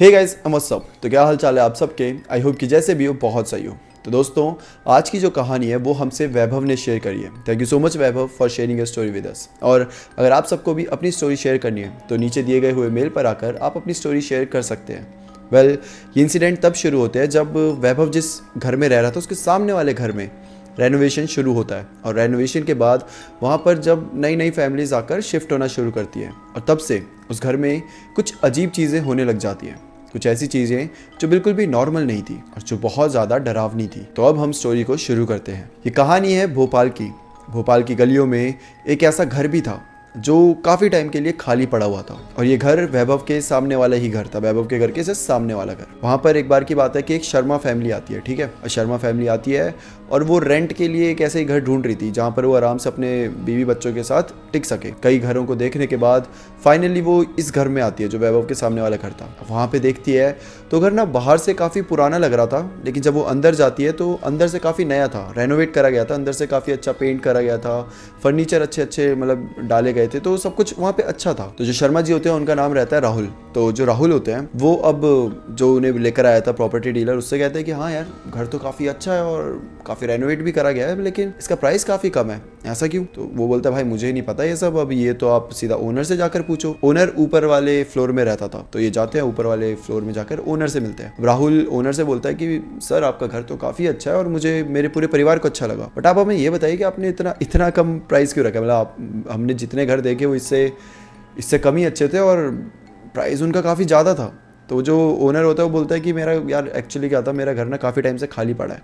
Hey guys, what's up. तो क्या हाल चाल है आप सबके। आई होप कि जैसे भी हो बहुत सही हो। तो दोस्तों, आज की जो कहानी है वो हमसे वैभव ने शेयर करी है। Thank you so much Vaibhav for sharing your story with us. और अगर आप सबको भी अपनी स्टोरी शेयर करनी है तो नीचे दिए गए हुए मेल पर आकर आप अपनी स्टोरी शेयर कर सकते हैं। ये इंसिडेंट तब शुरू होते हैं जब वैभव जिस घर में रह रहा था उसके सामने वाले घर में रेनोवेशन शुरू होता है। और रेनोवेशन के बाद वहाँ पर जब नई नई फैमिलीज आकर शिफ्ट होना शुरू करती है और तब से उस घर में कुछ अजीब चीज़ें होने लग जाती हैं। कुछ ऐसी चीज़ें जो बिल्कुल भी नॉर्मल नहीं थी और जो बहुत ज़्यादा डरावनी थी। तो अब हम स्टोरी को शुरू करते हैं। ये कहानी है भोपाल की गलियों में एक ऐसा घर भी था जो काफ़ी टाइम के लिए खाली पड़ा हुआ था। और ये घर वैभव के सामने वाला ही घर था, वैभव के घर के से सामने वाला घर। वहाँ पर एक बार की बात है कि एक शर्मा फैमिली आती है, ठीक है। और शर्मा फैमिली आती है और वो रेंट के लिए एक ऐसे ही घर ढूंढ रही थी जहाँ पर वो आराम से अपने बीवी बच्चों के साथ टिक सके। कई घरों को देखने के बाद फाइनली वो इस घर में आती है जो वैभव के सामने वाला घर था। वहाँ पे देखती है तो घर ना बाहर से काफ़ी पुराना लग रहा था, लेकिन जब वो अंदर जाती है तो अंदर से काफ़ी नया था, रेनोवेट करा गया था, अंदर से काफ़ी अच्छा पेंट करा गया था, फर्नीचर अच्छे अच्छे मतलब डाले गए थे, तो सब कुछ वहाँ पे अच्छा था। तो जो शर्मा जी होते हैं उनका नाम रहता है राहुल। तो जो राहुल होते हैं वो अब जो उन्हें लेकर आया था प्रॉपर्टी डीलर, उससे कहते हैं कि हाँ यार, घर तो काफ़ी अच्छा है और काफ़ी रेनोवेट भी करा गया है, लेकिन इसका प्राइस काफ़ी कम है, ऐसा क्यों। तो वो बोलता है भाई मुझे नहीं पता ये सब, अब ये तो आप सीधा ओनर से जाकर पूछो। ओनर ऊपर वाले फ्लोर में रहता था, तो ये जाते हैं ऊपर वाले फ्लोर में जाकर ओनर से मिलते हैं। राहुल ओनर से बोलता है कि सर आपका घर तो काफ़ी अच्छा है और मुझे मेरे पूरे परिवार को अच्छा लगा, बट आप हमें ये बताइए कि आपने इतना कम प्राइस क्यों रखा। मतलब हमने जितने घर देखे वो इससे कम ही अच्छे थे और प्राइस उनका काफ़ी ज़्यादा था। तो जो ओनर होता है वो बोलता है कि मेरा यार एक्चुअली क्या था, मेरा घर ना काफ़ी टाइम से खाली पड़ा है,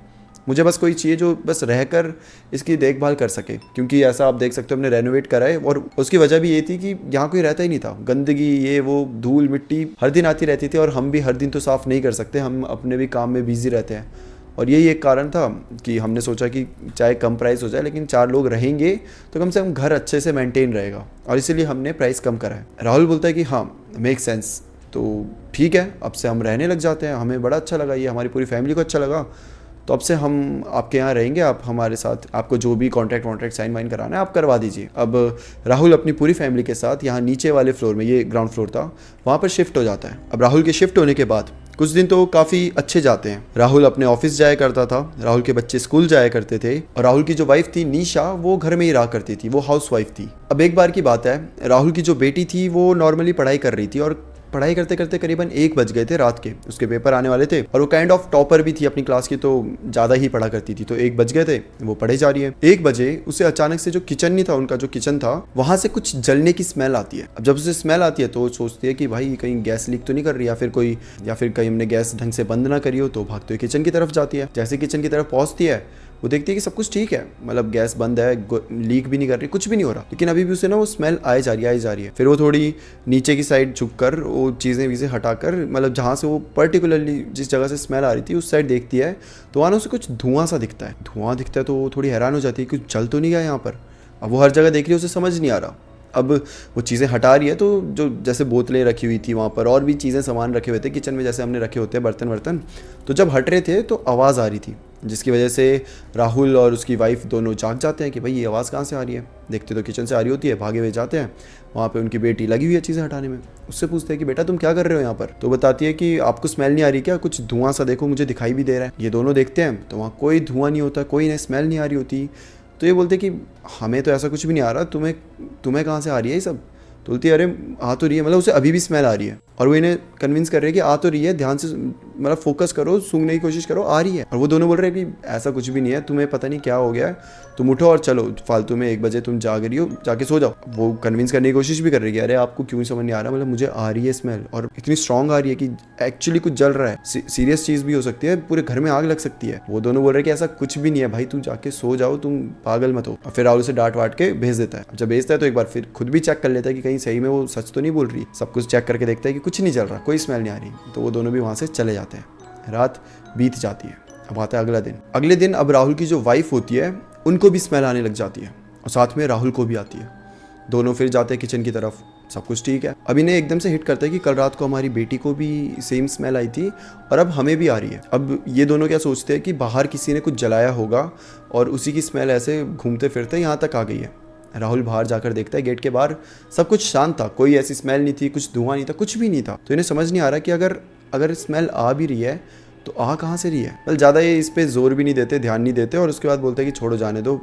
मुझे बस कोई चाहिए जो बस रहकर इसकी देखभाल कर सके, क्योंकि ऐसा आप देख सकते हो हमने रेनोवेट करा है। और उसकी वजह भी ये थी कि यहाँ कोई रहता ही नहीं था, गंदगी ये वो धूल मिट्टी हर दिन आती रहती थी और हम भी हर दिन तो साफ़ नहीं कर सकते, हम अपने भी काम में बिजी रहते हैं। और यही एक कारण था कि हमने सोचा कि चाहे कम प्राइस हो जाए लेकिन 4 लोग रहेंगे तो कम से कम घर अच्छे से मेंटेन रहेगा, और इसीलिए हमने प्राइस कम करा है। राहुल बोलता है कि हाँ मेक सेंस, तो ठीक है अब से हम रहने लग जाते हैं, हमें बड़ा अच्छा लगा, ये हमारी पूरी फैमिली को अच्छा लगा, तो अब से हम आपके यहाँ रहेंगे, आप हमारे साथ, आपको जो भी कॉन्ट्रैक्ट साइन वाइन कराना है आप करवा दीजिए। अब राहुल अपनी पूरी फैमिली के साथ यहाँ नीचे वाले फ्लोर में, ये ग्राउंड फ्लोर था, वहाँ पर शिफ्ट हो जाता है। अब राहुल के शिफ्ट होने के बाद कुछ दिन तो काफ़ी अच्छे जाते हैं। राहुल अपने ऑफिस जाया करता था, राहुल के बच्चे स्कूल जाया करते थे, और राहुल की जो वाइफ थी निशा वो घर में ही रहा करती थी, वो हाउस वाइफ थी। अब एक बार की बात है, राहुल की जो बेटी थी वो नॉर्मली पढ़ाई कर रही थी और पढ़ाई करते करते करीबन 1 बज गए थे रात के, उसके पेपर आने वाले थे और वो काइंड ऑफ टॉपर भी थी अपनी क्लास की, तो ज़्यादा ही पढ़ा करती थी। तो 1 बज गए थे, वो पढ़े जा रही है। 1 बजे उसे अचानक से जो किचन नहीं था, उनका जो किचन था, वहाँ से कुछ जलने की स्मेल आती है। अब जब उसे स्मेल आती है तो वो सोचती है कि भाई कहीं गैस लीक तो नहीं कर रही, या फिर कहीं हमने गैस ढंग से बंद ना करी हो, तो भागते हुए किचन की तरफ जाती है। जैसे किचन की तरफ पहुँचती है वो देखती है कि सब कुछ ठीक है, मतलब गैस बंद है, लीक भी नहीं कर रही, कुछ भी नहीं हो रहा, लेकिन अभी भी उसे ना वो स्मेल आई जा रही है। फिर वो थोड़ी नीचे की साइड झुककर वो चीज़ें हटाकर, मतलब जहाँ से वो पर्टिकुलरली जिस जगह से स्मेल आ रही थी उस साइड देखती है, तो वहाँ उसे कुछ धुआं दिखता है। तो वो थोड़ी हैरान हो जाती है कि कुछ जल तो नहीं गया यहाँ पर। अब वो हर जगह देख रही है, उसे समझ नहीं आ रहा। अब वो चीज़ें हटा रही है तो जो जैसे बोतलें रखी हुई थी वहाँ पर और भी चीज़ें सामान रखे हुए थे किचन में, जैसे हमने रखे होते हैं बर्तन, तो जब हट रहे थे तो आवाज़ आ रही थी, जिसकी वजह से राहुल और उसकी वाइफ दोनों जाग जाते हैं कि भाई ये आवाज़ कहाँ से आ रही है। देखते तो किचन से आ रही होती है, भागे हुए जाते हैं, वहाँ पे उनकी बेटी लगी हुई है चीज़ें हटाने में। उससे पूछते हैं कि बेटा तुम क्या कर रहे हो यहाँ पर। तो बताती है कि आपको स्मेल नहीं आ रही क्या, कुछ धुआं सा देखो मुझे दिखाई भी दे रहा है। ये दोनों देखते हैं तो वहाँ कोई धुआं नहीं होता, कोई स्मेल नहीं आ रही होती। तो ये बोलते कि हमें तो ऐसा कुछ भी नहीं आ रहा, तुम्हें कहाँ से आ रही है ये सब। तो बोलती है अरे आ तो रही है, मतलब उसे अभी भी स्मेल आ रही है, और वो इन्हें कन्विंस कर रहे हैं कि आ तो रही है, ध्यान से मतलब फोकस करो, सूंघने की कोशिश करो, आ रही है। और वो दोनों बोल रहे हैं कि ऐसा कुछ भी नहीं है, तुम्हें पता नहीं क्या हो गया है, तुम उठो और चलो, फालतू में 1 बजे तुम जाग रही हो, जाके सो जाओ। वो कन्विंस करने की कोशिश भी कर रही है, अरे आपको क्यों समझ नहीं आ रहा, मतलब मुझे आ रही है स्मेल, और इतनी स्ट्रॉन्ग आ रही है कि एक्चुअली कुछ जल रहा है, सीरियस चीज़ भी हो सकती है, पूरे घर में आग लग सकती है। वो दोनों बोल रहे हैं कि ऐसा कुछ भी नहीं है भाई, तुम जाके सो जाओ, तुम पागल मत हो। और फिर राहुल से डांट वाट के भेज देता है। जब भेजता है तो एक बार फिर खुद भी चेक कर लेता है कि कहीं सही में वो सच तो नहीं बोल रही। सब कुछ चेक करके देखता है कि कुछ नहीं चल रहा, कोई स्मेल नहीं आ रही। तो वो दोनों भी वहाँ से चले जाते हैं। रात बीत जाती है, अब आता है अगले दिन। अब राहुल की जो वाइफ होती है उनको भी स्मेल आने लग जाती है और साथ में राहुल को भी आती है। दोनों फिर जाते हैं किचन की तरफ, सब कुछ ठीक है। अब इन्हें एकदम से हिट करता है कि कल रात को हमारी बेटी को भी सेम स्मेल आई थी और अब हमें भी आ रही है। अब ये दोनों क्या सोचते हैं कि बाहर किसी ने कुछ जलाया होगा और उसी की स्मेल ऐसे घूमते फिरते यहाँ तक आ गई है। राहुल बाहर जाकर देखता है, गेट के बाहर सब कुछ शांत था, कोई ऐसी स्मेल नहीं थी, कुछ धुआं नहीं था, कुछ भी नहीं था। तो इन्हें समझ नहीं आ रहा कि अगर अगर स्मेल आ भी रही है तो आ कहाँ से रही है। मतलब ज़्यादा ये इस पे जोर भी नहीं देते, ध्यान नहीं देते, और उसके बाद बोलते हैं कि छोड़ो जाने दो,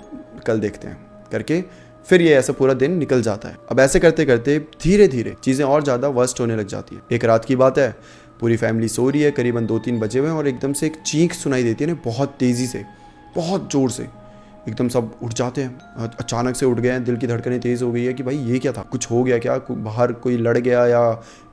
कल देखते हैं करके फिर ये ऐसा पूरा दिन निकल जाता है। अब ऐसे करते करते धीरे धीरे चीज़ें और ज़्यादा वर्स्ट होने लग जाती है। एक रात की बात है, पूरी फैमिली सो रही है, करीबन 2-3 बजे हुए हैं, और एकदम से एक चीख सुनाई देती है ना, बहुत तेज़ी से, बहुत ज़ोर से। एकदम सब उठ जाते हैं, अचानक से उठ गए हैं, दिल की धड़कनें तेज़ हो गई है कि भाई ये क्या था, कुछ हो गया क्या, बाहर कोई लड़ गया या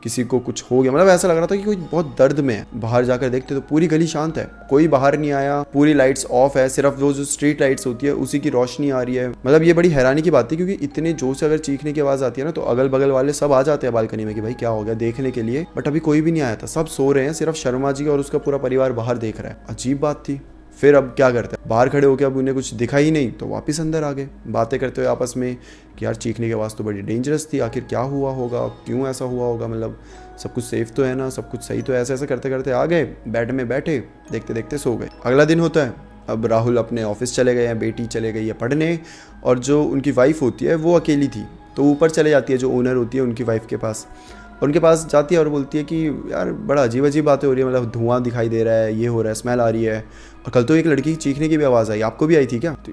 किसी को कुछ हो गया। मतलब ऐसा लग रहा था कि कोई बहुत दर्द में है। बाहर जाकर देखते तो पूरी गली शांत है, कोई बाहर नहीं आया, पूरी लाइट्स ऑफ है, सिर्फ वो जो स्ट्रीट लाइट्स होती है उसी की रोशनी आ रही है। मतलब ये बड़ी हैरानी की बात थी, क्योंकि इतने जोर से अगर चीखने की आवाज़ आती है ना तो अगल बगल वाले सब आ जाते हैं बालकनी में कि भाई क्या हो गया देखने के लिए, बट अभी कोई भी नहीं आया था, सब सो रहे हैं, सिर्फ शर्मा जी और उसका पूरा परिवार बाहर देख रहा है। अजीब बात थी। फिर अब क्या करते हैं, बाहर खड़े होकर अब उन्हें कुछ दिखा ही नहीं तो वापस अंदर आ गए, बातें करते हुए आपस में कि यार चीखने की आवाज़ तो बड़ी डेंजरस थी, आखिर क्या हुआ होगा, क्यों ऐसा हुआ होगा, मतलब सब कुछ सेफ तो है ना, सब कुछ सही तो है। ऐसे ऐसे करते करते आ गए, बेड में बैठे, देखते देखते सो गए। अगला दिन होता है, अब राहुल अपने ऑफिस चले गए हैं, बेटी चले गई है पढ़ने, और जो उनकी वाइफ होती है वो अकेली थी, तो ऊपर चले जाती है जो ओनर होती है उनकी वाइफ के पास, उनके पास जाती है और बोलती है कि यार बड़ा अजीब अजीब बातें हो रही है, मतलब धुआं दिखाई दे रहा है, ये हो रहा है, स्मेल आ रही है, और कल तो एक लड़की की चीखने की भी आवाज़ आई, आपको भी आई थी क्या? तो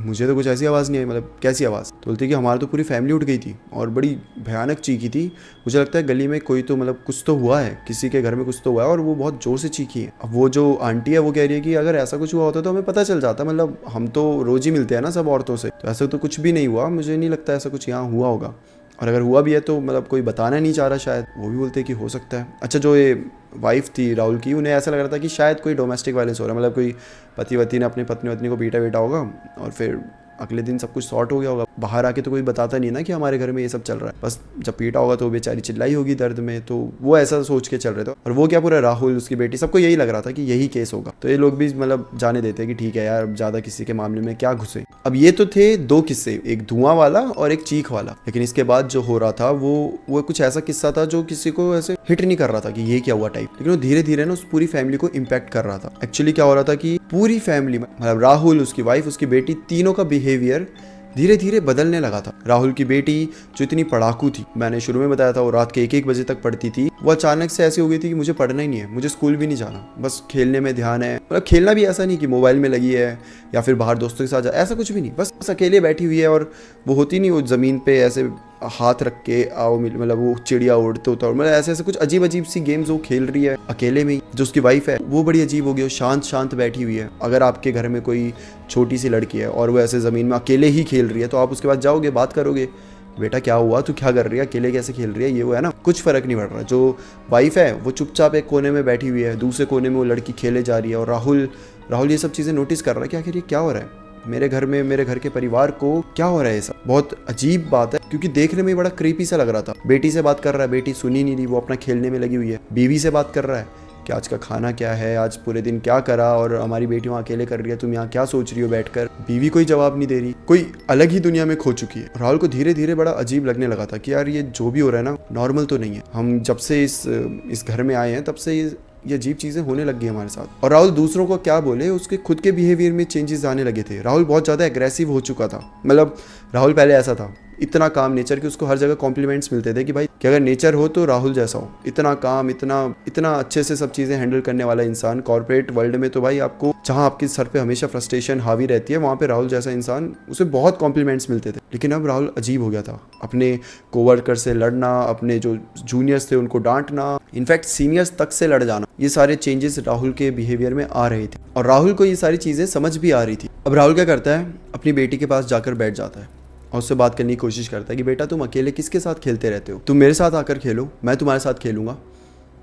मुझे तो कुछ ऐसी आवाज़ नहीं आई, मतलब कैसी आवाज़? तो बोलती है कि हमारी तो पूरी फैमिली उठ गई थी और बड़ी भयानक चीखी थी, मुझे लगता है गली में कोई तो मतलब कुछ तो हुआ है, किसी के घर में कुछ तो हुआ है, और वो बहुत ज़ोर से चीखी है। अब वो जो आंटी है वो कह रही है कि अगर ऐसा कुछ हुआ होता तो हमें पता चल जाता, मतलब हम तो रोज़ ही मिलते हैं ना सब औरतों से, तो ऐसा तो कुछ भी नहीं हुआ, मुझे नहीं लगता ऐसा कुछ यहाँ हुआ होगा, और अगर हुआ भी है तो मतलब कोई बताना नहीं चाह रहा शायद। वो भी बोलते हैं कि हो सकता है। अच्छा, जो ये वाइफ थी राहुल की, उन्हें ऐसा लग रहा था कि शायद कोई डोमेस्टिक वायलेंस हो रहा है, मतलब कोई पति वती ने अपनी पत्नी वत्नी को पीटा वीटा होगा, और फिर अगले दिन सब कुछ सॉर्ट हो गया होगा। बाहर आके तो कोई बताता नहीं ना कि हमारे घर में ये सब चल रहा है, बस जब पीटा होगा तो बेचारी चिल्लाई होगी दर्द में, तो वो ऐसा सोच के चल रहे थे। और वो क्या, पूरा राहुल, उसकी बेटी, सबको यही लग रहा था कि यही केस होगा, तो ये लोग भी मतलब जाने देते कि ठीक है यार, अब ज़्यादा किसी के मामले में क्या घुसे। अब ये तो थे 2 किस्से, एक धुआं वाला और एक चीख वाला, लेकिन इसके बाद जो हो रहा था वो कुछ ऐसा किस्सा था जो किसी को ऐसे हिट नहीं कर रहा था कि ये क्या हुआ टाइप, लेकिन वो धीरे धीरे ना उस पूरी फैमिली को इम्पैक्ट कर रहा था। एक्चुअली क्या हो रहा था कि पूरी फैमिली में, मतलब राहुल, उसकी वाइफ, उसकी बेटी, तीनों का बिहेवियर धीरे धीरे बदलने लगा था। राहुल की बेटी जो इतनी पढ़ाकू थी, मैंने शुरू में बताया था, वो रात के 1-1 बजे तक पढ़ती थी, वो अचानक से ऐसी हो गई थी कि मुझे पढ़ना ही नहीं है, मुझे स्कूल भी नहीं जाना, बस खेलने में ध्यान है। मतलब खेलना भी ऐसा नहीं कि मोबाइल में लगी है या फिर बाहर दोस्तों के साथ ऐसा कुछ भी नहीं, बस अकेले बैठी हुई है, और वो होती नहीं, वो ज़मीन पे ऐसे हाथ रख के आओ, मतलब वो चिड़िया उड़ते होता है, मतलब ऐसे ऐसे कुछ अजीब अजीब सी गेम्स वो खेल रही है अकेले में ही। जो उसकी वाइफ है वो बड़ी अजीब हो गई, वो शांत शांत बैठी हुई है। अगर आपके घर में कोई छोटी सी लड़की है और वो ऐसे ज़मीन में अकेले ही खेल रही है तो आप उसके पास जाओगे, बात करोगे, बेटा क्या हुआ, तू क्या कर रही है, अकेले कैसे खेल रही है, ये वो है ना, कुछ फ़र्क नहीं पड़ रहा। जो वाइफ है वो चुपचाप एक कोने में बैठी हुई है, दूसरे कोने में वो लड़की खेले जा रही है, और राहुल ये सब चीज़ें नोटिस कर रहा है कि आखिर ये क्या हो रहा है, मेरे घर में, मेरे घर के परिवार को क्या हो रहा है। ये सब बहुत अजीब बात है, क्योंकि देखने में बड़ा क्रीपी सा लग रहा था। बेटी से बात कर रहा है, बेटी सुनी नहीं रही, वो अपना खेलने में लगी हुई है। बीवी से बात कर रहा है कि आज का खाना क्या है, आज पूरे दिन क्या करा, और हमारी बेटी वहाँ अकेले कर रही है, तुम यहाँ क्या सोच रही हो बैठकर। बीवी कोई जवाब नहीं दे रही, कोई अलग ही दुनिया में खो चुकी है। राहुल को धीरे धीरे बड़ा अजीब लगने लगा था कि यार ये जो भी हो रहा है ना, नॉर्मल तो नहीं है। हम जब से इस घर में आए हैं तब से ये अजीब चीज़ें होने लग गई हमारे साथ। और राहुल दूसरों को क्या बोले, उसके खुद के बिहेवियर में चेंजेस आने लगे थे। राहुल बहुत ज़्यादा एग्रेसिव हो चुका था। मतलब राहुल पहले ऐसा था, इतना काम नेचर कि उसको हर जगह कॉम्प्लीमेंट्स मिलते थे कि भाई कि अगर नेचर हो तो राहुल जैसा हो, इतना काम, इतना अच्छे से सब चीज़ें हैंडल करने वाला इंसान। कॉर्पोरेट वर्ल्ड में तो भाई आपको जहाँ आपके सर पे हमेशा फ्रस्ट्रेशन हावी रहती है, वहाँ पे राहुल जैसा इंसान, उसे बहुत कॉम्प्लीमेंट्स मिलते थे। लेकिन अब राहुल अजीब हो गया था, अपने कोवर्कर से लड़ना, अपने जो जूनियर्स थे उनको डांटना, इनफैक्ट सीनियर्स तक से लड़ जाना, ये सारे चेंजेस राहुल के बिहेवियर में आ रहे थे और राहुल को ये सारी चीज़ें समझ भी आ रही थी। अब राहुल क्या करता है, अपनी बेटी के पास जाकर बैठ जाता है और उससे बात करने की कोशिश करता है कि बेटा तुम अकेले किसके साथ खेलते रहते हो, तुम मेरे साथ आकर खेलो, मैं तुम्हारे साथ खेलूंगा।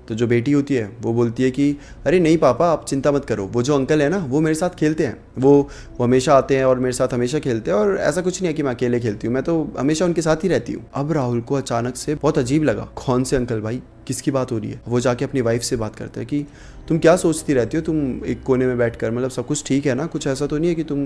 तो जो बेटी होती है वो बोलती है कि अरे नहीं पापा, आप चिंता मत करो, वो जो अंकल है ना वो मेरे साथ खेलते हैं, वो हमेशा आते हैं और मेरे साथ हमेशा खेलते हैं, और ऐसा कुछ नहीं है कि मैं अकेले खेलती हूँ, मैं तो हमेशा उनके साथ ही रहती हूँ। अब राहुल को अचानक से बहुत अजीब लगा, कौन से अंकल भाई, किसकी बात हो रही है। वो जाके अपनी वाइफ से बात करता है कि तुम क्या सोचती रहती हो, तुम एक कोने में बैठकर, मतलब सब कुछ ठीक है ना, कुछ ऐसा तो नहीं है कि तुम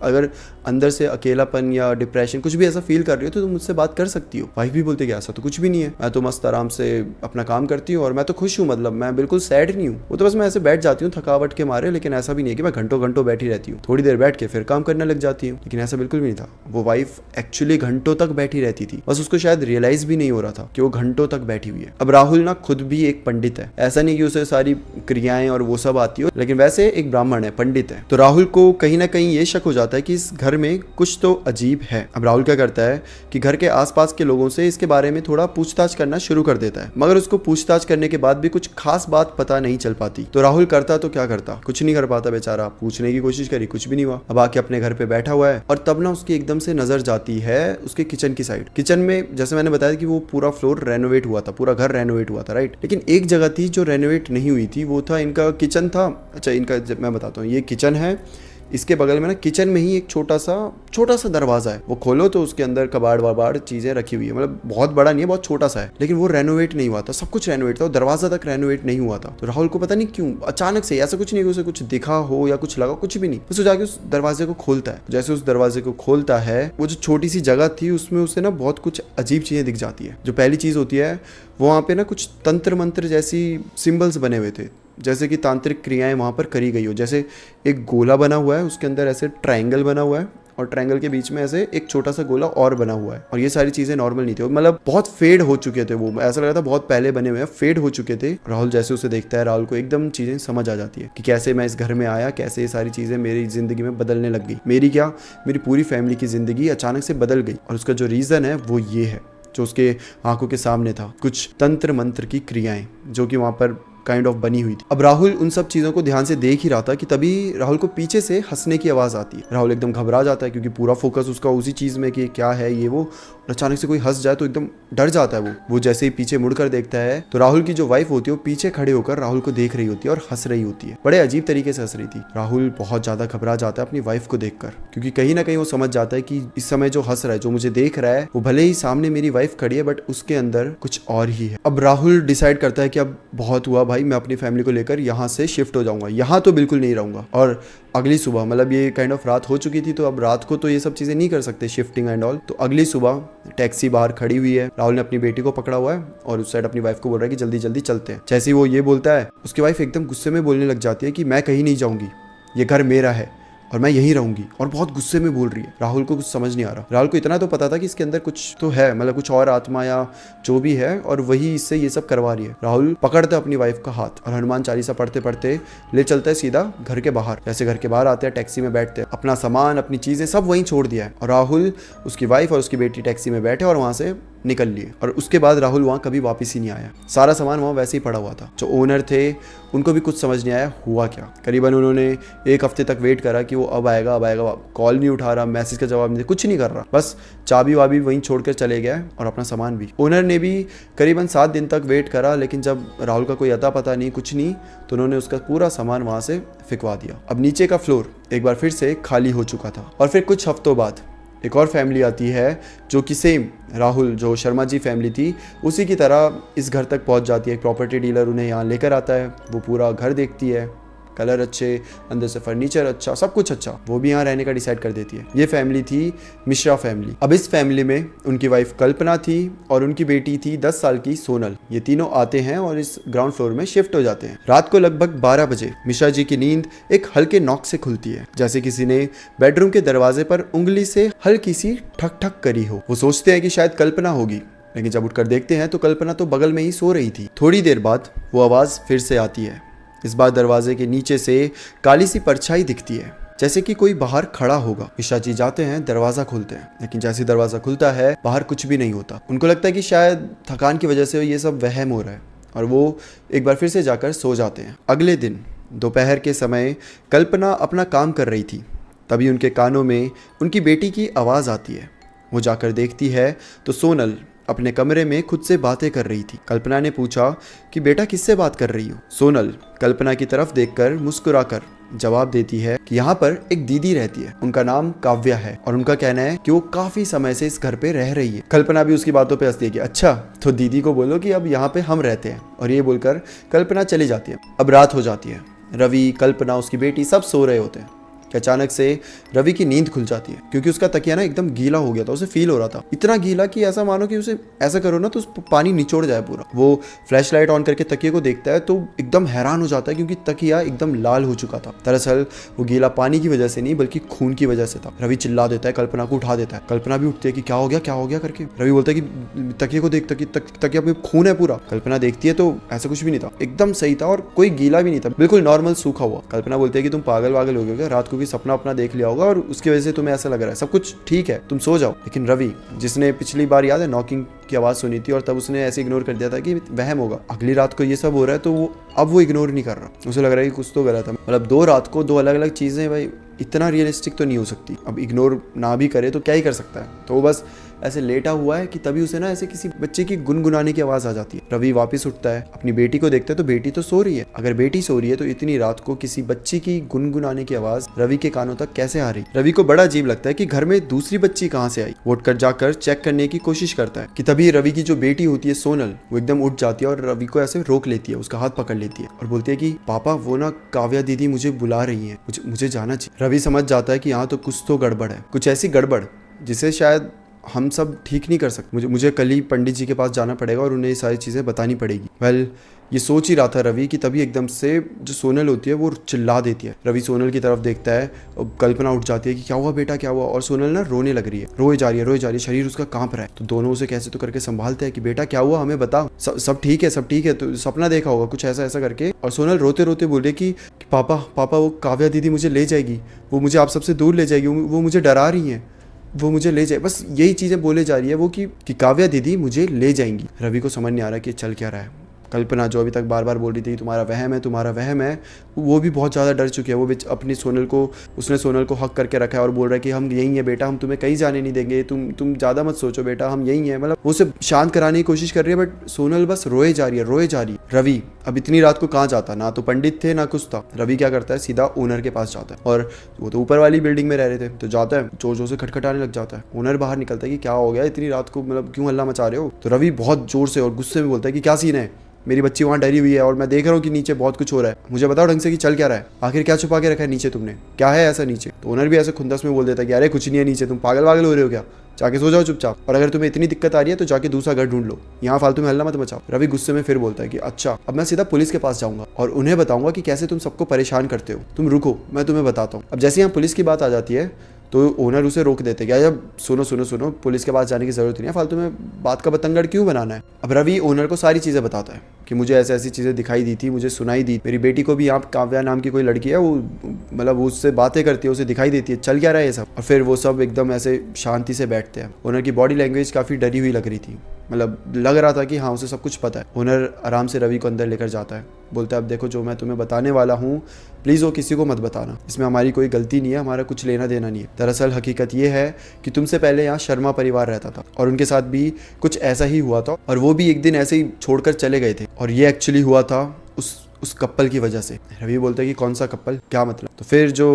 अगर अंदर से अकेलापन या डिप्रेशन कुछ भी ऐसा फील कर रही हो तो तुम मुझसे बात कर सकती हो। वाइफ भी बोलते कि ऐसा तो कुछ भी नहीं है, मैं तो मस्त आराम से अपना काम करती हूँ और मैं तो खुश हूँ, मतलब मैं बिल्कुल सैड नहीं हूँ, वो तो बस मैं ऐसे बैठ जाती हूँ थकावट के मारे, लेकिन ऐसा भी नहीं है कि मैं घंटों घंटों बैठी रहती हूँ, थोड़ी देर बैठ के फिर काम करने लग जाती हूँ। लेकिन ऐसा बिल्कुल भी नहीं था, वो वाइफ एक्चुअली घंटों तक बैठी रहती थी, बस उसको शायद रियलाइज भी नहीं हो रहा था कि वो घंटों तक बैठी हुई है। अब राहुल राहुल ना खुद भी एक पंडित है, ऐसा नहीं कि उसे सारी क्रियाएं और वो सब आती हो, लेकिन वैसे एक ब्राह्मण है, पंडित है। तो राहुल को कहीं ना कहीं ये शक हो जाता है कि इस घर में कुछ तो अजीब है। अब राहुल क्या करता है कि घर के आसपास के लोगों से इसके बारे में थोड़ा पूछताछ करना शुरू कर देता है, मगर उसको पूछताछ करने के बाद भी कुछ खास बात पता नहीं चल पाती। तो राहुल करता तो क्या करता, कुछ नहीं कर पाता बेचारा। पूछने की कोशिश करी, कुछ भी नहीं हुआ। अब आके अपने घर पे बैठा हुआ है और तब ना उसकी एकदम से नजर जाती है उसके किचन की साइड। किचन में जैसे मैंने बताया कि वो पूरा फ्लोर रेनोवेट हुआ था, पूरा घर रेनोवेट हुआ था, राइट। लेकिन एक जगह थी जो रेनोवेट नहीं हुई थी, वो था इनका किचन था। अच्छा, इनका मैं बताता हूँ, ये किचन है, इसके बगल में ना किचन में ही एक छोटा सा दरवाजा है। वो खोलो तो उसके अंदर कबाड़ वबाड़ चीजें रखी हुई है, मतलब बहुत बड़ा नहीं है, बहुत छोटा सा है, लेकिन वो रेनोवेट नहीं हुआ था। सब कुछ रेनोवेट था, दरवाजा तक रेनोवेट नहीं हुआ था। तो राहुल को पता नहीं क्यों अचानक से, ऐसा कुछ नहीं कि उसे कुछ दिखा हो या कुछ लगा, कुछ भी नहीं, बस वो जाके उस दरवाजे को खोलता है। जैसे उस दरवाजे को खोलता है, वो जो छोटी सी जगह थी उसमें उसे ना बहुत कुछ अजीब चीजें दिख जाती है। जो पहली चीज होती है, वो वहाँ पे ना कुछ तंत्र मंत्र जैसी सिंबल्स बने हुए थे, जैसे कि तांत्रिक क्रियाएं वहाँ पर करी गई हो। जैसे एक गोला बना हुआ है, उसके अंदर ऐसे ट्रायंगल बना हुआ है, और ट्रायंगल के बीच में ऐसे एक छोटा सा गोला और बना हुआ है। और ये सारी चीजें नॉर्मल नहीं थी, मतलब बहुत फेड हो चुके थे, वो ऐसा लग रहा था बहुत पहले बने हुए हैं, फेड हो चुके थे। राहुल जैसे उसे देखता है, राहुल को एकदम चीजें समझ आ जाती है कि कैसे मैं इस घर में आया, कैसे ये सारी चीजें मेरी जिंदगी में बदलने लग गई। मेरी क्या, मेरी पूरी फैमिली की जिंदगी अचानक से बदल गई। और उसका जो रीजन है वो ये है, जो उसके आंखों के सामने था, कुछ तंत्र मंत्र की क्रियाएं जो कि वहां पर काइंड ऑफ बनी हुई थी। अब राहुल उन सब चीजों को ध्यान से देख ही रहा था कि तभी राहुल को पीछे से हंसने की आवाज आती है। राहुल एकदम घबरा जाता है, क्योंकि पूरा फोकस उसका उसी चीज में कि क्या है ये वो, और अचानक से कोई हंस जाए तो एकदम डर जाता है। वो जैसे ही पीछे मुड़कर देखता है तो राहुल की जो वाइफ होती है वो पीछे खड़े होकर राहुल को देख रही होती है और हंस रही होती है, बड़े अजीब तरीके से हंस रही थी। राहुल बहुत ज्यादा घबरा जाता है अपनी वाइफ को देखकर, क्योंकि कहीं ना कहीं वो समझ जाता है कि इस समय जो हंस रहा है, जो मुझे देख रहा है, वो भले ही सामने मेरी वाइफ खड़ी है, बट उसके अंदर कुछ और ही है। अब राहुल डिसाइड करता है कि अब बहुत हुआ भाई, मैं अपनी फैमिली को लेकर यहाँ से शिफ्ट हो जाऊंगा, यहाँ तो बिल्कुल नहीं रहूंगा। और अगली सुबह, मतलब ये काइंड ऑफ रात हो चुकी थी, तो अब रात को तो ये सब चीजें नहीं कर सकते, शिफ्टिंग एंड ऑल। तो अगली सुबह टैक्सी बाहर खड़ी हुई है, राहुल ने अपनी बेटी को पकड़ा हुआ है और उस साइड अपनी वाइफ को बोल रहा है कि जल्दी जल्दी चलते हैं। जैसे ही वो ये बोलता है, उसकी वाइफ एकदम गुस्से में बोलने लग जाती है कि मैं कहीं नहीं जाऊंगी, ये घर मेरा है और मैं यहीं रहूंगी, और बहुत गुस्से में बोल रही है। राहुल को कुछ समझ नहीं आ रहा। राहुल को इतना तो पता था कि इसके अंदर कुछ तो है, मतलब कुछ और आत्मा या जो भी है, और वही इससे ये सब करवा रही है। राहुल पकड़ता है अपनी वाइफ का हाथ और हनुमान चालीसा पढ़ते पढ़ते ले चलता है सीधा घर के बाहर। जैसे घर के बाहर आते हैं, टैक्सी में बैठते हैं, अपना सामान अपनी चीजें सब वहीं छोड़ दिया है, और राहुल, उसकी वाइफ और उसकी बेटी टैक्सी में बैठे और वहां से निकल लिए। और उसके बाद राहुल वहाँ कभी वापस ही नहीं आया। सारा सामान वहाँ वैसे ही पड़ा हुआ था। जो ओनर थे उनको भी कुछ समझ नहीं आया हुआ क्या। करीबन उन्होंने 1 हफ्ते तक वेट करा कि वो अब आएगा, कॉल नहीं उठा रहा, मैसेज का जवाब नहीं, कुछ नहीं कर रहा, बस चाबी वाबी वहीं छोड़कर चले गया और अपना सामान भी। ओनर ने भी करीबन 7 दिन तक वेट करा, लेकिन जब राहुल का कोई अता पता नहीं, कुछ नहीं, तो उन्होंने उसका पूरा सामान वहाँ से फिकवा दिया। अब नीचे का फ्लोर एक बार फिर से खाली हो चुका था। और फिर कुछ हफ्तों बाद एक और फैमिली आती है, जो कि सेम राहुल, जो शर्मा जी फैमिली थी, उसी की तरह इस घर तक पहुंच जाती है। एक प्रॉपर्टी डीलर उन्हें यहाँ लेकर आता है, वो पूरा घर देखती है, कलर अच्छे, अंदर से फर्नीचर अच्छा, सब कुछ अच्छा, वो भी यहाँ रहने का डिसाइड कर देती है। ये फैमिली थी मिश्रा फैमिली। अब इस फैमिली में उनकी वाइफ कल्पना थी और उनकी बेटी थी 10 साल की सोनल। ये तीनों आते हैं और इस ग्राउंड फ्लोर में शिफ्ट हो जाते हैं। रात को लगभग 12 बजे मिश्रा जी की नींद एक हल्के नॉक से खुलती है, जैसे किसी ने बेडरूम के दरवाजे पर उंगली से हल्की सी ठक ठक करी हो। वो सोचते हैं कि शायद कल्पना होगी, लेकिन जब उठकर देखते हैं तो कल्पना तो बगल में ही सो रही थी। थोड़ी देर बाद वो आवाज फिर से आती है। इस बार दरवाजे के नीचे से काली सी परछाई दिखती है, जैसे कि कोई बाहर खड़ा होगा। मिश्रा जी जाते हैं, दरवाजा खोलते हैं, लेकिन जैसे दरवाजा खुलता है बाहर कुछ भी नहीं होता। उनको लगता है कि शायद थकान की वजह से ये सब वहम हो रहा है, और वो एक बार फिर से जाकर सो जाते हैं। अगले दिन दोपहर के समय कल्पना अपना काम कर रही थी, तभी उनके कानों में उनकी बेटी की आवाज़ आती है। वो जाकर देखती है तो सोनल अपने कमरे में खुद से बातें कर रही थी। कल्पना ने पूछा कि बेटा किससे बात कर रही हो? सोनल कल्पना की तरफ देखकर मुस्कुराकर जवाब देती है कि यहाँ पर एक दीदी रहती है, उनका नाम काव्या है, और उनका कहना है कि वो काफी समय से इस घर पे रह रही है। कल्पना भी उसकी बातों पे हंसती है कि अच्छा, तो दीदी को बोलो कि अब यहाँ पे हम रहते हैं, और ये बोलकर कल्पना चली जाती है। अब रात हो जाती है। रवि, कल्पना, उसकी बेटी सब सो रहे होते हैं। कि अचानक से रवि की नींद खुल जाती है क्योंकि उसका तकिया ना एकदम गीला हो गया था, उसे फील हो रहा था, इतना गीला कि ऐसा मानो कि उसे ऐसा करो ना तो उस पानी निचोड़ जाए पूरा। वो फ्लैश लाइट ऑन करके तकिए को देखता है तो एकदम हैरान हो जाता है क्योंकि तकिया एकदम लाल हो चुका था। दरअसल वो गीला पानी की वजह से नहीं बल्कि खून की वजह से था। रवि चिल्ला देता है, कल्पना को उठा देता है। कल्पना भी उठती है कि क्या हो गया करके। रवि बोलता है कि तकिए को देख, तकिया पे खून है पूरा। कल्पना देखती है तो ऐसा कुछ भी नहीं था, एकदम सही था और कोई गीला भी नहीं था, बिल्कुल नॉर्मल सूखा हुआ। कल्पना बोलती है कि तुम पागल वागल हो गए क्या, रात को भी सपना अपना देख लिया होगा और उसकी वजह से तुम्हें ऐसा लग रहा है, सब कुछ ठीक है, तुम सो जाओ। लेकिन रवि, जिसने पिछली बार याद है नॉकिंग की आवाज सुनी थी और तब उसने ऐसे इग्नोर कर दिया था कि वहम होगा, अगली रात को ये सब हो रहा है तो अब वो इग्नोर नहीं कर रहा, उसे लग रहा है कि कुछ तो गलत है। मतलब 2 रात को 2 अलग अलग चीजें, भाई इतना रियलिस्टिक तो नहीं हो सकती। अब इग्नोर ना भी करे तो क्या ही कर सकता है, तो वो बस ऐसे लेटा हुआ है कि तभी उसे ना ऐसे किसी बच्चे की गुनगुनाने की आवाज आ जाती है। रवि वापस उठता है, अपनी बेटी को देखता है तो बेटी तो सो रही है। अगर बेटी सो रही है तो इतनी रात को किसी बच्ची की गुनगुनाने की आवाज रवि के कानों तक कैसे आ रही। रवि को बड़ा अजीब लगता है कि घर में दूसरी बच्ची कहाँ से आई। वो उठकर जाकर चेक करने की कोशिश करता है कि तभी रवि की जो बेटी होती है सोनल, वो एकदम उठ जाती है और रवि को ऐसे रोक लेती है, उसका हाथ पकड़ लेती है और बोलती है कि पापा वो ना काव्या दीदी मुझे बुला रही है, मुझे जाना चाहिए। रवि समझ जाता है कि यहाँ तो कुछ तो गड़बड़ है, कुछ ऐसी गड़बड़ जिसे शायद हम सब ठीक नहीं कर सकते। मुझे कल ही पंडित जी के पास जाना पड़ेगा और उन्हें ये सारी चीज़ें बतानी पड़ेगी। वेल, ये सोच ही रहा था रवि कि तभी एकदम से जो सोनल होती है वो चिल्ला देती है। रवि सोनल की तरफ देखता है और कल्पना उठ जाती है कि क्या हुआ बेटा, क्या हुआ। और सोनल ना रोने लग रही है, रोए जा रही है, शरीर उसका कांप रहा है। तो दोनों उसे कैसे तो करके संभालते हैं कि बेटा क्या हुआ, हमें बता, सब ठीक है, तो सपना देखा होगा कुछ ऐसा करके। और सोनल रोते रोते बोले कि पापा वो काव्या दीदी मुझे ले जाएगी, वो मुझे आप सबसे दूर ले जाएगी, वो मुझे डरा रही है, वो मुझे ले जाए। बस यही चीज़ें बोले जा रही है वो कि काव्या दीदी मुझे ले जाएंगी। रवि को समझ नहीं आ रहा कि चल क्या रहा है। कल्पना जो अभी तक बार बार बोल रही थी तुम्हारा वहम है, वो भी बहुत ज़्यादा डर चुकी है। वो अपनी उसने सोनल को हक करके रखा है और बोल रहा है कि हम यही है बेटा, हम तुम्हें कहीं जाने नहीं देंगे, तुम ज़्यादा मत सोचो बेटा, हम यही है। मतलब वो उसे शांत कराने की कोशिश कर रही है बट सोनल बस रोए जा रही है। रवि अब इतनी रात को कहाँ जाता, ना तो पंडित थे ना कुछ था। रवि क्या करता है, सीधा ओनर के पास जाता है और वो तो ऊपर वाली बिल्डिंग में रह रहे थे, तो जाता है, जोर जोर से खटखटाने लग जाता है। ओनर बाहर निकलता है कि क्या हो गया इतनी रात को, मतलब क्यों हल्ला मचा रहे हो। तो रवि बहुत जोर से और गुस्से में बोलता है कि क्या सीन है, मेरी बच्ची वहाँ डरी हुई है और मैं देख रहा हूँ कि नीचे बहुत कुछ हो रहा है, मुझे बताओ ढंग से कि चल क्या रहा है, आखिर क्या छुपा के रखा है नीचे तुमने, क्या है ऐसा नीचे। तो ओनर भी ऐसे खुंदस में बोल देता है कि अरे कुछ नहीं है नीचे, तुम पागल वागल हो रहे हो क्या, जाके सो जाओ चुपचाप, और अगर तुम्हें इतनी दिक्कत आ रही है तो जाके दूसरा घर ढूंढ लो, यहाँ फालतू में हल्ला मत मचाओ। रवि गुस्से में फिर बोलता है कि अच्छा अब मैं सीधा पुलिस के पास जाऊंगा और उन्हें बताऊंगा कि कैसे तुम सबको परेशान करते हो, तुम रुको मैं तुम्हें बताता हूँ। अब जैसे यहाँ पुलिस की बात आ जाती है तो ओनर उसे रोक देते क्या, जब सुनो पुलिस के पास जाने की जरूरत नहीं है, फालतू में बात का बतंगड़ क्यों बनाना है। अब रवि ओनर को सारी चीज़ें बताता है कि मुझे ऐसी चीज़ें दिखाई दी थी, मुझे सुनाई दी, मेरी बेटी को भी यहाँ काव्या नाम की कोई लड़की है, वो मतलब उससे बातें करती है, उसे दिखाई देती है, चल क्या रहा है ये सब। और फिर वो सब एकदम ऐसे शांति से बैठते हैं। ओनर की बॉडी लैंग्वेज काफ़ी डरी हुई लग रही थी, मतलब लग रहा था कि हाँ उसे सब कुछ पता है। ओनर आराम से रवि को अंदर लेकर जाता है, बोलता है अब देखो जो मैं तुम्हें बताने वाला हूँ प्लीज़ वो किसी को मत बताना, इसमें हमारी कोई गलती नहीं है, हमारा कुछ लेना देना नहीं है। दरअसल हकीकत ये है कि तुमसे पहले यहाँ शर्मा परिवार रहता था और उनके साथ भी कुछ ऐसा ही हुआ था और वो भी एक दिन ऐसे ही छोड़कर चले गए थे और ये एक्चुअली हुआ था उस कपल की वजह से। रवि बोलता है कि कौन सा कपल, क्या मतलब। तो फिर जो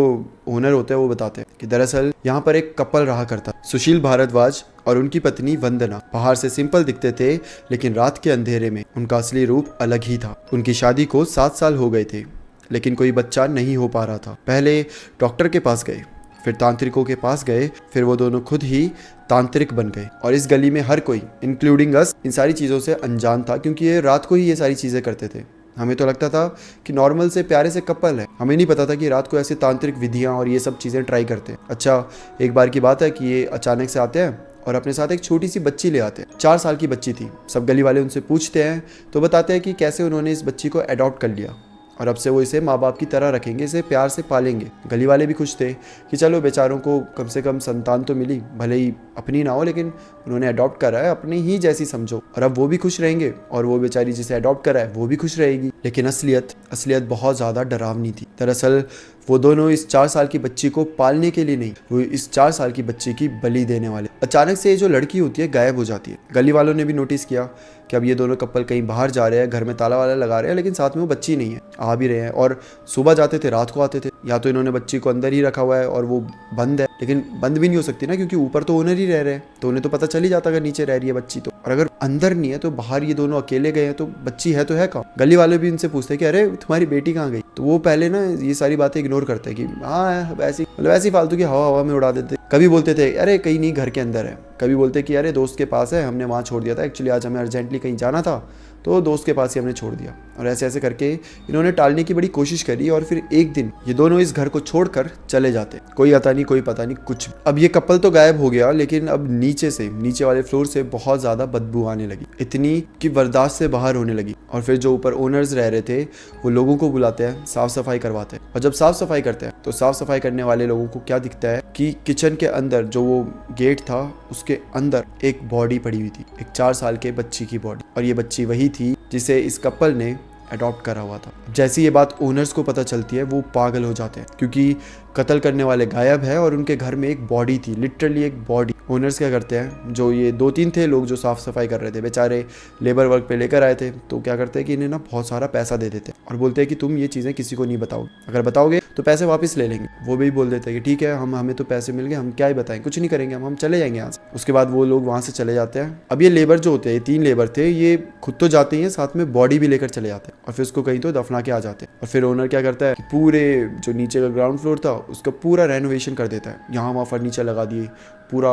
ओनर होते हैं वो बताते हैं कि दरअसल यहाँ पर एक कपल रहा करता, सुशील भारद्वाज और उनकी पत्नी वंदना। बाहर से सिंपल दिखते थे लेकिन रात के अंधेरे में उनका असली रूप अलग ही था। उनकी शादी को 7 साल हो गए थे लेकिन कोई बच्चा नहीं हो पा रहा था। पहले डॉक्टर के पास गए, फिर तांत्रिकों के पास गए, फिर वो दोनों खुद ही तांत्रिक बन गए और इस गली में हर कोई इंक्लूडिंग अस इन सारी चीज़ों से अनजान था क्योंकि ये रात को ही ये सारी चीज़ें करते थे। हमें तो लगता था कि नॉर्मल से प्यारे से कपल है, हमें नहीं पता था कि रात को ऐसे तांत्रिक विधियां और ये सब चीज़ें ट्राई करते हैं। अच्छा एक बार की बात है कि ये अचानक से आते हैं और अपने साथ एक छोटी सी बच्ची ले आते हैं, 4 साल की बच्ची थी। सब गली वाले उनसे पूछते हैं तो बताते हैं कि कैसे उन्होंने इस बच्ची को अडॉप्ट कर लिया और अब से वो इसे माँ बाप की तरह रखेंगे, इसे प्यार से पालेंगे। गली वाले भी खुश थे कि चलो बेचारों को कम से कम संतान तो मिली, भले ही अपनी ना हो लेकिन उन्होंने अडॉप्ट करा है, अपनी ही जैसी समझो, और अब वो भी खुश रहेंगे और वो बेचारी जिसे अडॉप्ट करा है वो भी खुश रहेगी। लेकिन असलियत बहुत ज़्यादा डरावनी थी। दरअसल वो दोनों इस 4 साल की बच्ची को पालने के लिए नहीं, वो इस 4 साल की बच्ची की बलि देने वाले। अचानक से ये जो लड़की होती है गायब हो जाती है। गली वालों ने भी नोटिस किया कि अब ये दोनों कपल कहीं बाहर जा रहे हैं, घर में ताला वाला लगा रहे हैं लेकिन साथ में वो बच्ची नहीं है, आ भी रहे हैं और सुबह जाते थे रात को आते थे। या तो इन्होंने बच्ची को अंदर ही रखा हुआ है और वो बंद है, लेकिन बंद भी नहीं हो सकती ना, क्योंकि ऊपर तो ओनर ही रह रहे हैं, तो उन्हें तो पता चल ही जाता अगर नीचे रह रही है बच्ची तो। और अगर अंदर नहीं है तो बाहर ये दोनों अकेले गए हैं, तो बच्ची है तो है कहाँ। गली वाले भी इनसे पूछते हैं कि अरे तुम्हारी बेटी कहाँ गई, तो वो पहले ना ये सारी बातें इग्नोर करते हैं कि हाँ ऐसी, मतलब ऐसी फालतू की हवा हवा में उड़ा देते। कभी बोलते थे अरे कहीं नहीं घर के अंदर है, कभी बोलते कि अरे दोस्त के पास है, हमने वहाँ छोड़ दिया था, एक्चुअली आज हमें अर्जेंटली कहीं जाना था तो दोस्त के पास ही हमने छोड़ दिया। और ऐसे ऐसे करके इन्होंने टालने की बड़ी कोशिश करी और फिर एक दिन ये दोनों इस घर को छोड़कर चले जाते, कोई आता नहीं, कोई पता नहीं कुछ। अब ये कपल तो गायब हो गया, लेकिन अब नीचे वाले फ्लोर से बहुत ज़्यादा बदबू आने लगी, इतनी कि बर्दाश्त से बाहर होने लगी। और फिर जो ऊपर ओनर्स रह रहे थे वो लोगों को बुलाते हैं, साफ सफाई करवाते हैं। और जब साफ सफाई करते हैं तो साफ सफाई करने वाले लोगों को क्या दिखता है कि किचन के अंदर जो वो गेट था उसके अंदर एक बॉडी पड़ी हुई थी, एक 4 साल के बच्ची की बॉडी। और ये बच्ची वही थी जिसे इस कपल ने अडॉप्ट करा हुआ था। जैसे ये बात ओनर्स को पता चलती है वो पागल हो जाते हैं, क्योंकि कत्ल करने वाले गायब है और उनके घर में एक बॉडी थी, लिटरली एक बॉडी। ओनर्स क्या करते हैं, जो ये 2-3 थे लोग जो साफ सफाई कर रहे थे, बेचारे लेबर वर्क पे लेकर आए थे, तो क्या करते हैं कि इन्हें ना बहुत सारा पैसा दे देते हैं और बोलते हैं कि तुम ये चीज़ें किसी को नहीं बताओ, अगर बताओगे तो पैसे वापस ले लेंगे। वो भी बोल देते हैं कि ठीक है, हमें तो पैसे मिल गए, हम क्या ही बताएं, कुछ नहीं करेंगे, हम चले जाएंगे यहाँ से। उसके बाद वो लोग वहाँ से चले जाते हैं। अब ये लेबर जो होते हैं, 3 लेबर थे, ये खुद तो जाते हैं, साथ में बॉडी भी लेकर चले जाते हैं और फिर उसको कहीं तो दफना के आ जाते हैं। और फिर ओनर क्या करता है कि पूरे जो नीचे का ग्राउंड फ्लोर था उसका पूरा रेनोवेशन कर देता है, यहाँ वहाँ फर्नीचर लगा दिए, पूरा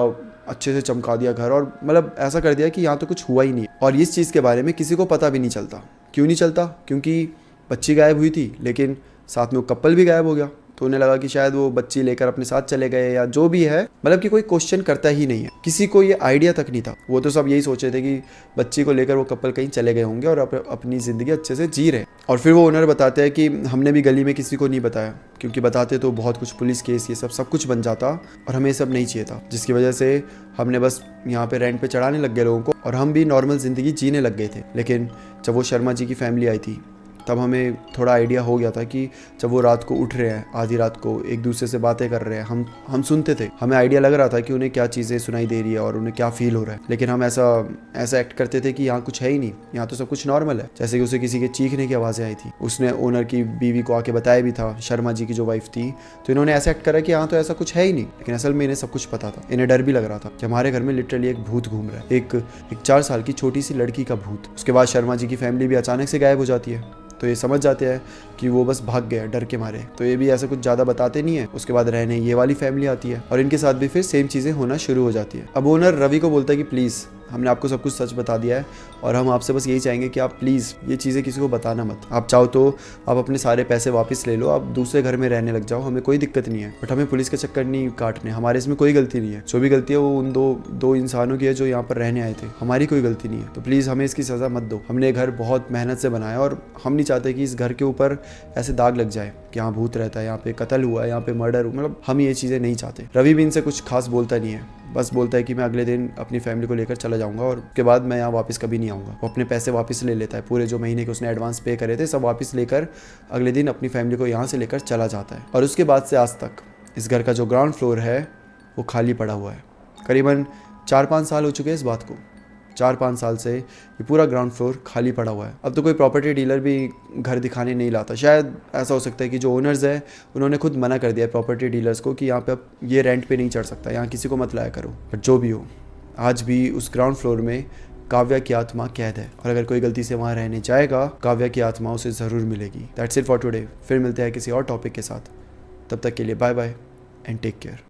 अच्छे से चमका दिया घर, और मतलब ऐसा कर दिया कि यहाँ तो कुछ हुआ ही नहीं। और इस चीज़ के बारे में किसी को पता भी नहीं चलता। क्यों नहीं चलता? क्योंकि बच्ची गायब हुई थी, लेकिन साथ में वो कपल भी गायब हो गया, तो उन्हें लगा कि शायद वो बच्ची लेकर अपने साथ चले गए या जो भी है, मतलब कि कोई क्वेश्चन करता ही नहीं है, किसी को ये आइडिया तक नहीं था। वो तो सब यही सोच रहे थे कि बच्ची को लेकर वो कपल कहीं चले गए होंगे और अपनी ज़िंदगी अच्छे से जी रहे। और फिर वो ओनर बताते हैं कि हमने भी गली में किसी को नहीं बताया, क्योंकि बताते तो बहुत कुछ पुलिस केस ये सब कुछ बन जाता और हमें सब नहीं चाहिए था, जिसकी वजह से हमने बस यहाँ पे रेंट पे चढ़ाने लग गए लोगों को और हम भी नॉर्मल ज़िंदगी जीने लग गए थे। लेकिन जब वो शर्मा जी की फैमिली आई थी तब हमें थोड़ा आइडिया हो गया था कि जब वो रात को उठ रहे हैं, आधी रात को एक दूसरे से बातें कर रहे हैं, हम सुनते थे, हमें आइडिया लग रहा था कि उन्हें क्या चीज़ें सुनाई दे रही है और उन्हें क्या फील हो रहा है। लेकिन हम ऐसा एक्ट करते थे कि यहाँ कुछ है ही नहीं, यहाँ तो सब कुछ नॉर्मल है। जैसे कि उसे किसी के चीखने की आवाज़ें आई थी, उसने ओनर की बीवी को आके बताया भी था, शर्मा जी की जो वाइफ थी, तो इन्होंने ऐसा एक्ट करा कि यहाँ तो ऐसा कुछ है ही नहीं। लेकिन असल में इन्हें सब कुछ पता था, इन्हें डर भी लग रहा था कि हमारे घर में लिटरली एक भूत घूम रहा है, एक 4 साल की छोटी सी लड़की का भूत। उसके बाद शर्मा जी की फैमिली भी अचानक से गायब हो जाती है, तो ये समझ जाते हैं कि वो बस भाग गया डर के मारे। तो ये भी ऐसा कुछ ज़्यादा बताते नहीं है। उसके बाद रहने ये वाली फैमिली आती है और इनके साथ भी फिर सेम चीज़ें होना शुरू हो जाती है। अब ओनर रवि को बोलता है कि प्लीज़ हमने आपको सब कुछ सच बता दिया है और हम आपसे बस यही चाहेंगे कि आप प्लीज़ ये चीज़ें किसी को बताना मत। आप चाहो तो आप अपने सारे पैसे वापस ले लो, आप दूसरे घर में रहने लग जाओ, हमें कोई दिक्कत नहीं है, बट हमें पुलिस के चक्कर नहीं काटने, हमारे इसमें कोई गलती नहीं है। जो भी गलती है वो उन दो इंसानों की है जो यहाँ पर रहने आए थे, हमारी कोई गलती नहीं है। तो प्लीज़ हमें इसकी सज़ा मत दो। हमने घर बहुत मेहनत से बनाया और हम नहीं चाहते कि इस घर के ऊपर ऐसे दाग लग जाए कि यहाँ भूत रहता है, यहाँ पे कत्ल हुआ है, यहाँ पे मर्डर हुआ, मतलब हम ये चीज़ें नहीं चाहते। रवि भी इनसे कुछ खास बोलता नहीं है, बस बोलता है कि मैं अगले दिन अपनी फैमिली को लेकर चला जाऊंगा और उसके बाद मैं यहाँ वापस कभी नहीं आऊँगा। वो अपने पैसे वापस ले लेता है, पूरे जो महीने के उसने एडवांस पे करे थे सब वापस लेकर अगले दिन अपनी फैमिली को यहाँ से लेकर चला जाता है। और उसके बाद से आज तक इस घर का जो ग्राउंड फ्लोर है वो खाली पड़ा हुआ है। करीबन 4-5 साल हो चुके हैं इस बात को, 4-5 साल से ये पूरा ग्राउंड फ्लोर खाली पड़ा हुआ है। अब तो कोई प्रॉपर्टी डीलर भी घर दिखाने नहीं लाता। शायद ऐसा हो सकता है कि जो ओनर्स है उन्होंने खुद मना कर दिया है प्रॉपर्टी डीलर्स को कि यहाँ पे अब ये रेंट पे नहीं चढ़ सकता, यहाँ किसी को मत लाया करो। बट जो भी हो, आज भी उस ग्राउंड फ्लोर में काव्या की आत्मा कैद है और अगर कोई गलती से वहाँ रहने जाएगा, काव्या की आत्मा उसे ज़रूर मिलेगी। That's it for today. फिर मिलते हैं किसी और टॉपिक के साथ, तब तक के लिए bye bye and take care.